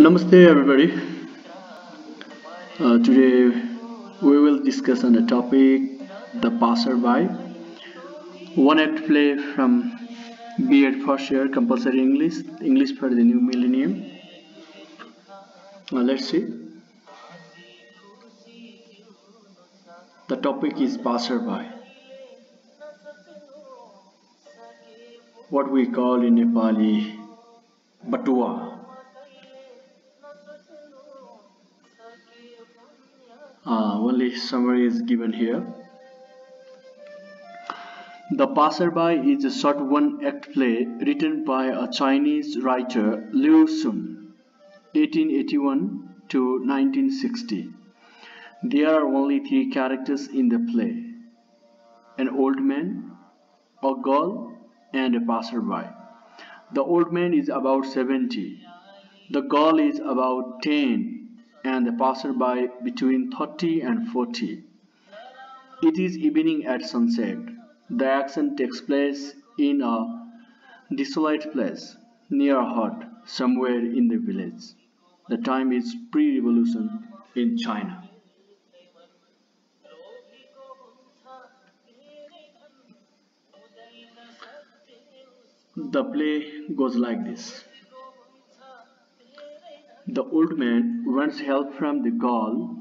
Namaste everybody. Today we will discuss on the topic the passerby. One act play from B.Ed first year compulsory English for the new millennium. Let's see. The topic is passerby. What we call in Nepali batua. Only summary is given here. The Passerby is a short one-act play written by a Chinese writer Liu Sun, 1881 to 1960. There are only three characters in the play: an old man, a girl, and a passerby. The old man is about 70, the girl is about 10, and the passerby between 30 and 40. It is evening at sunset. The action takes place in a desolate place near a hut somewhere in the village. The time is pre-revolution in China. The play goes like this. The old man wants help from the girl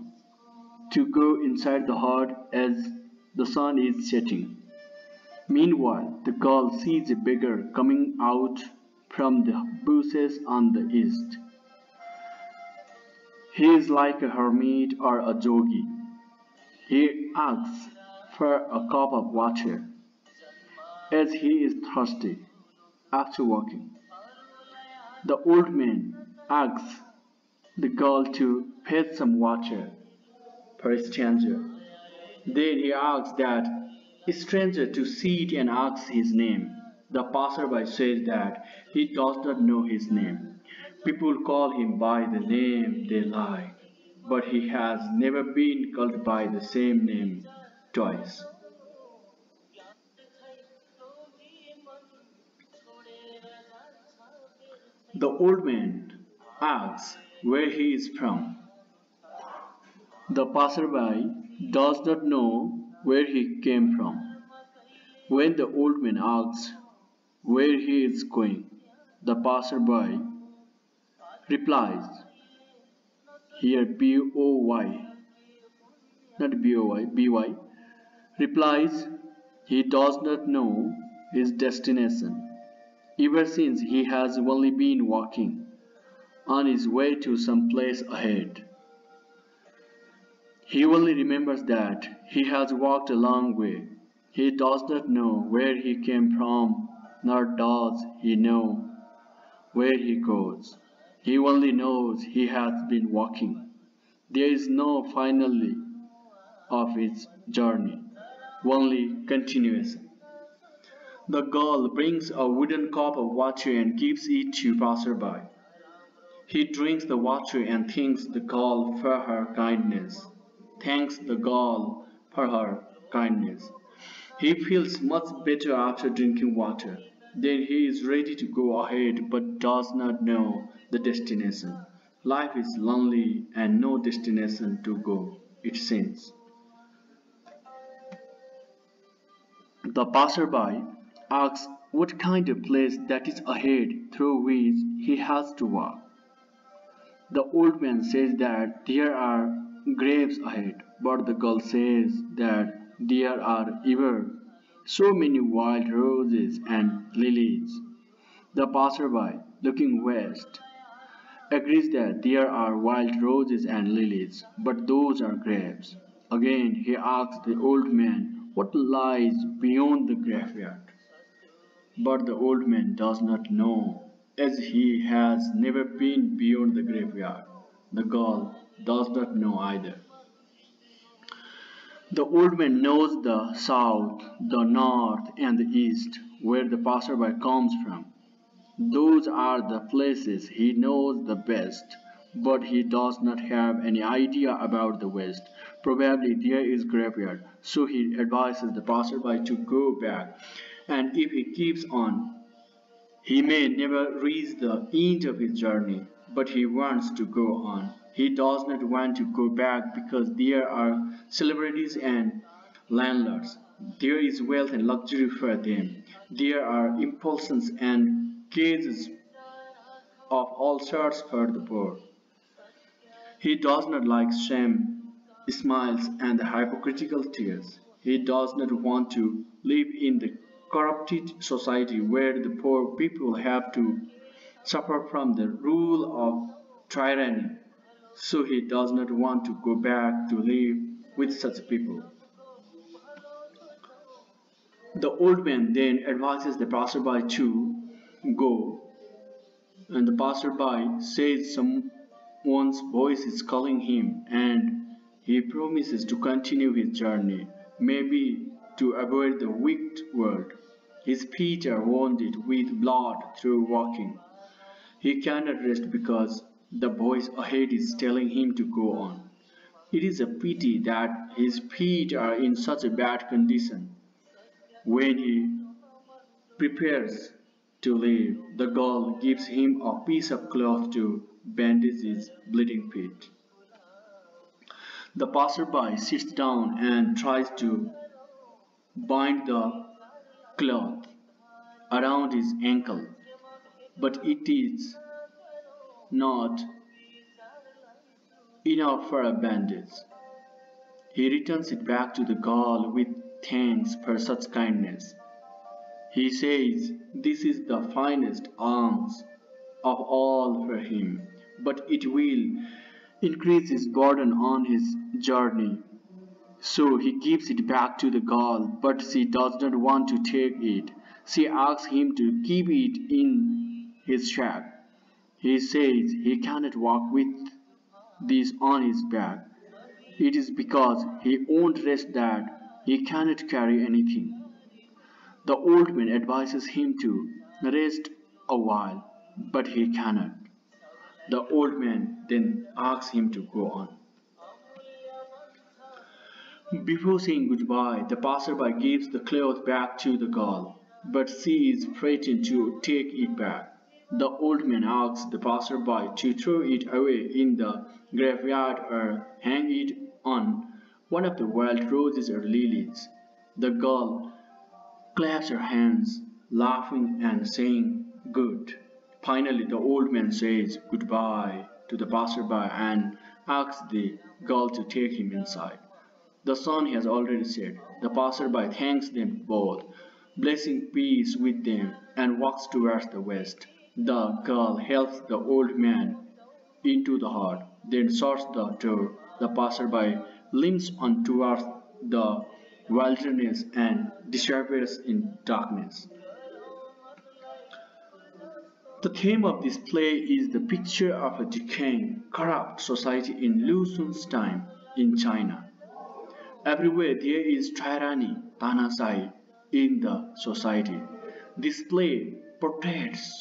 to go inside the hut as the sun is setting. Meanwhile, the girl sees a beggar coming out from the bushes on the east. He is like a hermit or a jogi. He asks for a cup of water as he is thirsty after walking. The old man asks the girl to fetch some water for a stranger. Then he asks that stranger to sit and asks his name. The passerby says that he does not know his name. People call him by the name they like, but he has never been called by the same name twice. The old man asks where he is from. The passerby does not know where he came from. When the old man asks where he is going, the passerby replies, here B-O-Y, not B-O-Y, B-Y, replies he does not know his destination, ever since he has only been walking on his way to some place ahead. He only remembers that he has walked a long way. He does not know where he came from, nor does he know where he goes. He only knows he has been walking. There is no finale of his journey, only continuation. The girl brings a wooden cup of water and gives it to passerby. He drinks the water and thanks the girl for her kindness. Thanks the girl for her kindness. He feels much better after drinking water. Then he is ready to go ahead but does not know the destination. Life is lonely and no destination to go, it seems. The passerby asks what kind of place that is ahead through which he has to walk. The old man says that there are graves ahead, but the girl says that there are ever so many wild roses and lilies. The passerby, looking west, agrees that there are wild roses and lilies, but those are graves. Again, he asks the old man what lies beyond the graveyard. But the old man does not know, as he has never been beyond the graveyard. The girl does not know either. The old man knows the south, the north, and the east, where the passerby comes from. Those are the places he knows the best, but he does not have any idea about the west. Probably there is graveyard, so he advises the passerby to go back. And if he keeps on, He may never reach the end of his journey, but he wants to go on. He does not want to go back because there are celebrities and landlords. There is wealth and luxury for them. There are impulsions and cages of all sorts for the poor. He does not like shame, smiles, and hypocritical tears. He does not want to live in the corrupted society where the poor people have to suffer from the rule of tyranny. So he does not want to go back to live with such people. The old man then advises the passerby to go, and the passerby says someone's voice is calling him, and he promises to continue his journey, maybe to avoid the wicked world. His feet are wounded with blood through walking. He cannot rest because the voice ahead is telling him to go on. It is a pity that his feet are in such a bad condition. When he prepares to leave, the girl gives him a piece of cloth to bandage his bleeding feet. The passerby sits down and tries to bind the cloth around his ankle, but it is not enough for a bandage. He returns it back to the girl with thanks for such kindness. He says this is the finest alms of all for him, but it will increase his burden on his journey. So he gives it back to the girl, but she does not want to take it. She asks him to keep it in his shack. He says he cannot walk with this on his back. It is because he won't rest that he cannot carry anything. The old man advises him to rest a while, but he cannot. The old man then asks him to go on. Before saying goodbye, the passerby gives the cloth back to the girl, but she is frightened to take it back. The old man asks the passerby to throw it away in the graveyard or hang it on one of the wild roses or lilies. The girl claps her hands, laughing and saying, "Good." Finally, the old man says goodbye to the passerby and asks the girl to take him inside. The sun has already set. The passerby thanks them both, blessing peace with them, and walks towards the west. The girl helps the old man into the hut, then shuts the door. The passerby limps on towards the wilderness and disappears in darkness. The theme of this play is the picture of a decaying, corrupt society in Lu Xun's time in China. Everywhere there is tyranny, tanasai, in the society. This play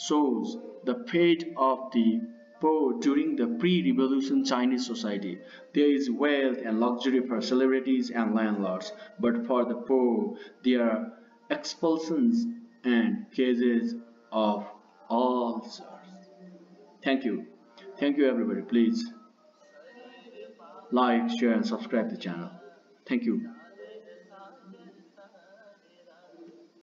shows the fate of the poor during the pre-revolution Chinese society. There is wealth and luxury for celebrities and landlords, but for the poor there are expulsions and cases of all sorts. Thank you. Thank you everybody. Please like, share and subscribe the channel. Thank you.